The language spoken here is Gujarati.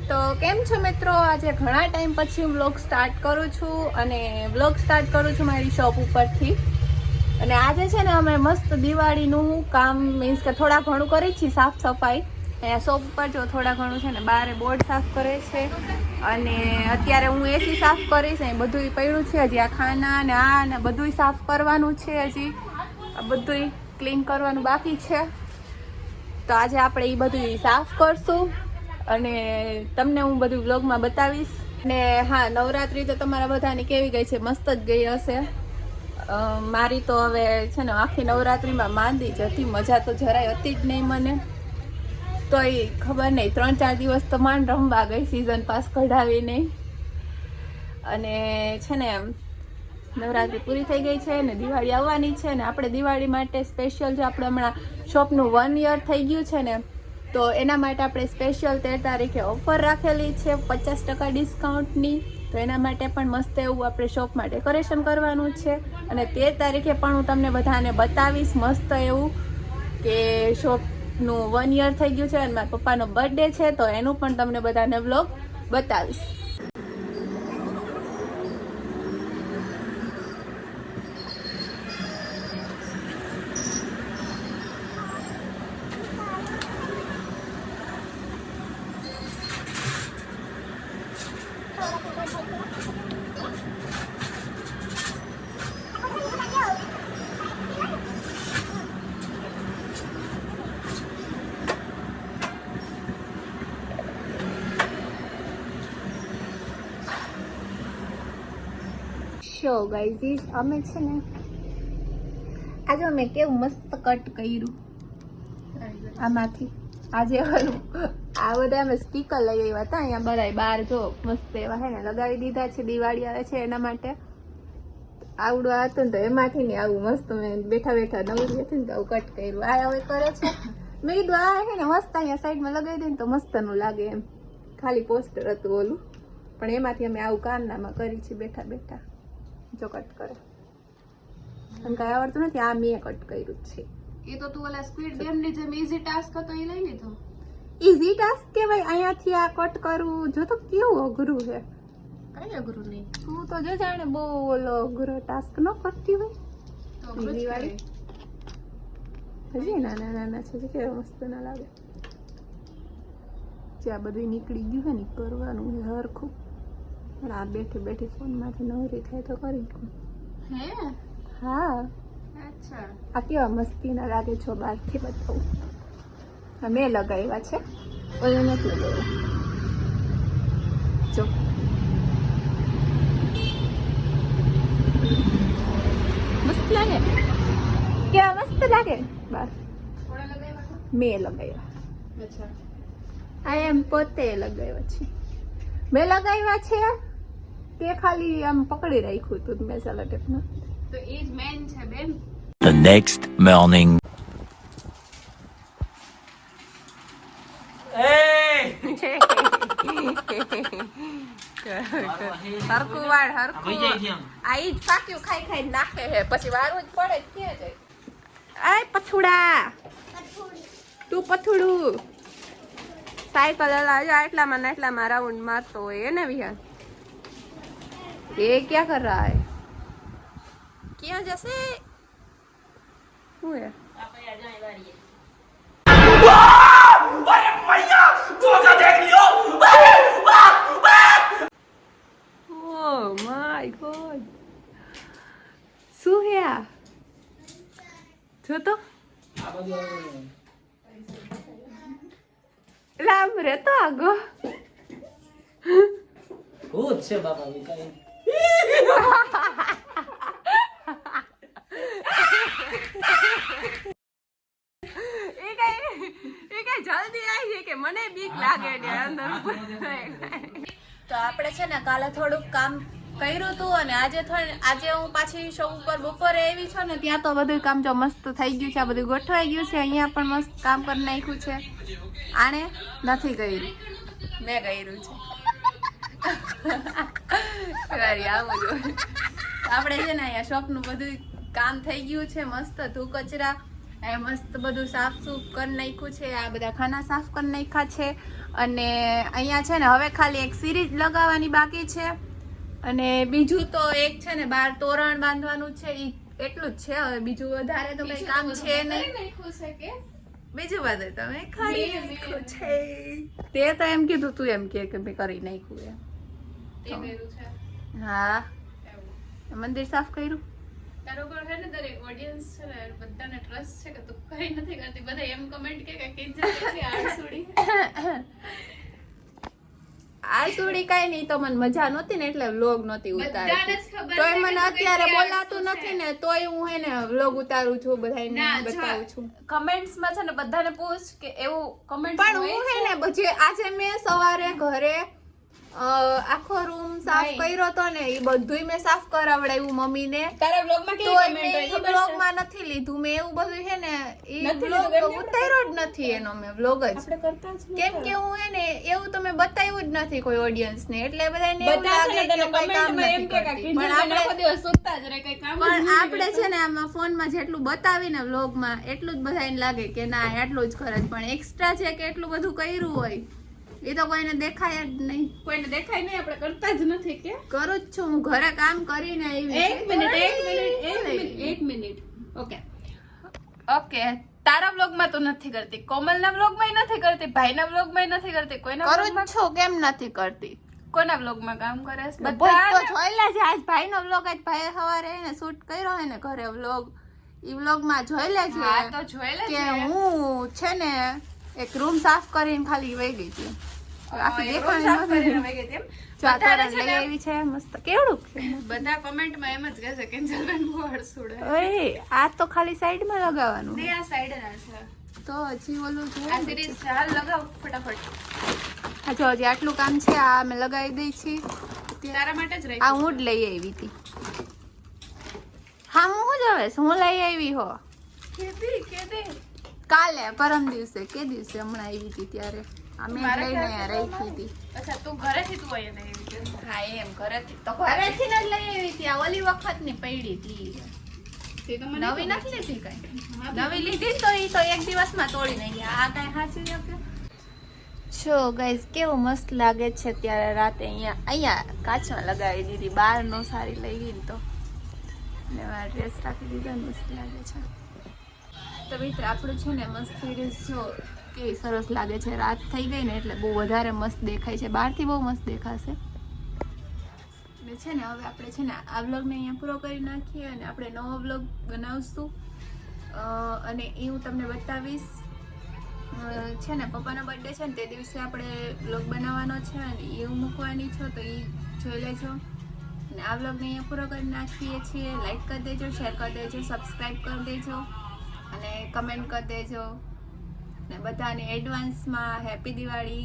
તો કેમ છો મિત્રો? આજે ઘણા ટાઈમ પછી હું વ્લોગ સ્ટાર્ટ કરું છું અને વ્લોગ સ્ટાર્ટ કરું છું મારી શોપ ઉપરથી. અને આજે છે ને અમે મસ્ત દિવાળીનું કામ મીન્સ કે થોડા ઘણું કરી છીએ, સાફ સફાઈ. અહીંયા શોપ ઉપર જો થોડા ઘણું છે ને બારે બોર્ડ સાફ કરે છે અને અત્યારે હું એસી સાફ કરીશ. અહીં બધું પડ્યું છે, હજી આ ખાના ને આ ને બધું સાફ કરવાનું છે, હજી આ બધું ક્લીન કરવાનું બાકી છે. તો આજે આપણે એ બધું સાફ કરશું અને તમને હું બધું વ્લોગમાં બતાવીશ. ને હા, નવરાત્રી તો તમારા બધાની કેવી ગઈ છે? મસ્ત જ ગઈ હશે. મારી તો હવે છે ને આખી નવરાત્રીમાં માંદી જ હતી, મજા તો જરાય હતી જ નહીં મને. તોય ખબર નહીં, 3-4 દિવસ તો માંડ રમવા ગઈ, સિઝન પાસ કઢાવી નહીં. અને છે ને નવરાત્રી પૂરી થઈ ગઈ છે ને દિવાળી આવવાની છે ને આપણે દિવાળી માટે સ્પેશિયલ જો આપણે હમણાં શોપનું 1 યર થઈ ગયું છે ને, તો એના માટે આપણે સ્પેશિયલ 13 તારીખે ઓફર રાખેલી છે 50% ડિસ્કાઉન્ટની. તો એના માટે પણ મસ્ત એવું આપણે શોપમાં ડેકોરેશન કરવાનું છે અને 13 તારીખે પણ હું તમને બધાને બતાવીશ મસ્ત એવું કે શોપનું 1 યર થઈ ગયું છે અને મારા પપ્પાનો બર્થડે છે, તો એનું પણ તમને બધાને વ્લોગ બતાવીશ. શો ગાઈઝ, અમે છે ને આજે અમે કેવું મસ્ત કટ કર્યું આમાંથી. આજે આ બધા અમે સ્ટીકર લઈ આવ્યા હતા, અહીંયા બધા બહાર જો મસ્ત એવા હે ને લગાવી દીધા છે. દિવાળી આવે છે એના માટે આવડું હતું ને તો એમાંથી ને આવું મસ્ત મેં બેઠા બેઠા નવરી હતી ને તો આવું કટ કર્યું. આ હવે કરે છે, મેં કીધું આ હે ને મસ્ત અહીંયા સાઈડમાં લગાવી દે ને તો મસ્તનું લાગે એમ. ખાલી પોસ્ટર હતું ઓલું, પણ એમાંથી અમે આવું કારનામાં કરી છે બેઠા બેઠા. જો કટ કરે એમ કઈ આવડતું નથી, આ મેં કટ કર્યું છે. એ તો તું ઓલા સ્ક્વિડ ગેમ ની જેમ ઈઝી ટાસ્ક હતો એ લઈ લીધો. ઈઝી ટાસ્ક કેવાય? અહીંયાથી આ કટ કરવું જો તો કેવું અઘરું છે. કઈ અઘરું નહીં, તું તો જો જાણે બહુ ઓલો અઘરો ટાસ્ક ન કરતી હોય. તો અઘરું જ કહેવાય. હજી નાના નાના છે, કેવા મસ્ત ના લાગે. જ્યાં બધું નીકળી ગયું હોય ને કરવાનું છે હરખું. પણ આ બેઠી બેઠી ફોનમાંથી નવરી થાય તો કરી દઉં. હે હા, અચ્છા. આ કેવા મસ્તી ના લાગે છો બહારથી બતાવું. હા, મેં લગાવ્યા છે, ઓલે નથી લગાવ્યા. જો મસ્ત લાગે, કેવા મસ્ત લાગે. બસ કોણે લગાવ્યા? મેં લગાવ્યા. અચ્છા, આ એમ પોતે લગાવ્યા છે. મેં લગાવ્યા છે કે ખાલી આમ પકડી રાખ્યું હતું મેં સેલોટેપમાં. તો એ જ મેન છે બેન. The next morning. હરકું વાળ હરકું આ ઈ જ પાક્યું ખાઈ ખાઈ નાખે હે, પછી વાળવું જ પડે. ક્યાં જાય? આય પથુડા, તું પથુડું સાયકલ હલાવજો. એટલામાં ને એટલામાં રાઉન્ડ મારતો હોય એને વિહાર. ये क्या कर रहा है? क्या जैसे वो है अरे मैया धोखा देख लियो. Oh my god, શું હે આ? જો તો લામ રે તો આગો ભૂત છે બાપા વિચારી. એ કઈ જલ્દી આવી છે કે મને બીક લાગે ને અંદર. તો આપણે છે ને કાલે થોડુંક કામ કર્યું હતું અને આજે હું પાછી શોપ ઉપર બપોરે આવી છું ને ત્યાં તો બધું કામ જો મસ્ત થઈ ગયું છે. આ બધું ગોઠવાઈ ગયું છે. અહીંયા પણ મસ્ત કામ કરી નાખ્યું છે. આણે નથી કર્યું, મેં કર્યું છે. આપણે છે ને અહીંયા શોપનું બધું કામ થઈ ગયું છે મસ્ત. ધૂ કચરા એ મસ્ત બધું સાફ સૂફ કરી નાખ્યું છે. આ બધા ખાના સાફ કરી નાખ્યા છે. અને અહીંયા છે ને હવે ખાલી એક સિરીઝ લગાવવાની બાકી છે. અને બીજું તો એક છે ને બહાર તોરણ બાંધવાનું છે. ઈ એટલું જ છે. હવે બીજું વધારે તો કઈ કામ છે નહીં. બીજું બધું તમે કરી નાખ્યું છે. તે તો એમ કીધું તું એમ કે મેં કરી નાખ્યું એમ. હા મંદિર સાફ કર્યું. તારો પર છે ને દરેક ઓડિયન્સ છે ને બધાને ટ્રસ્ટ છે કે તું કઈ નથી કરતી. બધા એમ કમેન્ટ કે કિંજલ કેટલી આળસુડી. આ સુડી કઈ નહીં તો મને મજા નહોતી ને એટલે વ્લોગ નહોતી બધાને જ ઉતારતી. ખબર તોય છે મને કે અત્યારે કેટલી બોલાતું આળસુ નથી ને તોય હું હે ને વ્લોગ ઉતારું છું બધાને ના બતાવું છું. કમેન્ટ્સ માં છે ને બધાને પૂછ કે એવું કમેન્ટ પણ હું હે ને પછી આજે મેં સવારે ઘરે આખો રૂમ સાફ કર્યો તો ને એ બધુંય મેં સાફ કરાવડાવ્યું મમ્મીને. તારા બ્લોગ માં તો મેં ઈ વ્લોગમાં નથી લીધું. મેં એવું બધું છે ને ઈ વ્લોગ ઉતાર્યો જ નથી એનો મેં વ્લોગ જ. કેમ કે હું હે ને એવું તો મેં બતાવ્યું જ નથી કોઈ ઓડિયન્સ ને એટલે બધાને એવું લાગે કે કોઈ કામ નથી કરતી. પણ આપણે છે ને આમાં ફોનમાં જેટલું બતાવીને વ્લોગમાં એટલું જ બધાને લાગે કે ના એટલું જ કરે છે. પણ એક્સ્ટ્રા છે કે એટલું બધું કર્યું હોય એ તો કોઈને દેખાય જ નહીં. કોઈને દેખાય નહીં. આપણે કરતા જ નથી કે કરું જ છું હું ઘરે કામ કરીને આવી. એક મિનિટ ઓકે તારા વ્લોગ માં તો નથી કરતી, કોમલ ના વ્લોગ માં નથી કરતી, ભાઈ ના વ્લોગ માં નથી કરતી, કોઈના કરું vlog જ છું કેમ નથી કરતી. કોના વ્લોગ માં કામ કરે છે? બધા તો જોયેલા છે. આજ ભાઈનો વ્લોગ આજ ભાઈ સવારે એને શૂટ કર્યો હે ને ઘરે વ્લોગ. ઈ વ્લોગ માં જોયેલા છે હા તો જોયેલા કે છે. હું છે ને એક રૂમ સાફ કરીને ખાલી વહી ગઈ હતી. આખી એ રોજ સાફ કરીને વહી ગઈ હતી એમ. બધાને છે લઈ ને આવી છે મસ્ત. કેવડું છે બધા કમેન્ટ માં એમ જ કહે છે કે કિંજલબેન બહુ હળસુડે. ઓય આ તો ખાલી સાઈડ માં લગાવવાનું. ને આ સાઈડ ના છે તો હજી ઓલું આ જોયું સિરીઝ હાલ લગાવ ફટાફટ. હા જો હજી આટલું કામ છે. આ અમે લગાવી દઈ છીએ. તારા માટે જ રહી. આ હું જ લઈ આવી હતી. હા હું જ હવે હું લઈ આવી હો કેદી કાલે પરમ દિવસે કે દિવસે હમણાં આવી હતી ત્યારે આ મેં મારા લઈને ખ્યાલથી રાખી હતી. અચ્છા તું ઘરેથી તું અહીંયા લઈ આવી છે. હા એમ ઘરેથી તો ઘરેથી જ લઈ આવી હતી. આ ઓલી વખત ની પડી હતી. તે તો મને નવી નથી લીધી કઈ. નવી લીધી તો ઈ તો એક દિવસમાં તોડી નાખી. આ કઈ હાચી શકે. જો ગાઈસ કેવું મસ્ત લાગે છે. ત્યારે રાતે અહીંયા કાચમાં લગાવી દીધી. બહાર નો સારી લઈ ગઈ ને તો ને મારા ડ્રેસ રાખી દીધો. મસ્ત લાગે છે. તો મિત્ર આપણું છે ને મસ્ત સિરીઝ જો કેવી સરસ લાગે છે. રાત થઈ ગઈ ને એટલે બહુ વધારે મસ્ત દેખાય છે. બહારથી બહુ મસ્ત દેખાશે. ને છે ને હવે આપણે છે ને આ વ્લોગને અહીંયા પૂરો કરી નાખીએ અને આપણે નવો વ્લોગ બનાવશું અને એ હું તમને બતાવીશ. છે ને પપ્પાનો બર્થડે છે ને તે દિવસે આપણે વ્લોગ બનાવવાનો છે અને એ હું મૂકવાની છું તો એ જોઈ લેજો. અને આ વ્લોગને અહીંયા પૂરો કરી નાખીએ છીએ. લાઈક કરી દેજો, શેર કરી દેજો, સબસ્ક્રાઈબ કરી દેજો અને કમેન્ટ કરી દેજો. ને બધાને એડવાન્સમાં હેપી દિવાળી.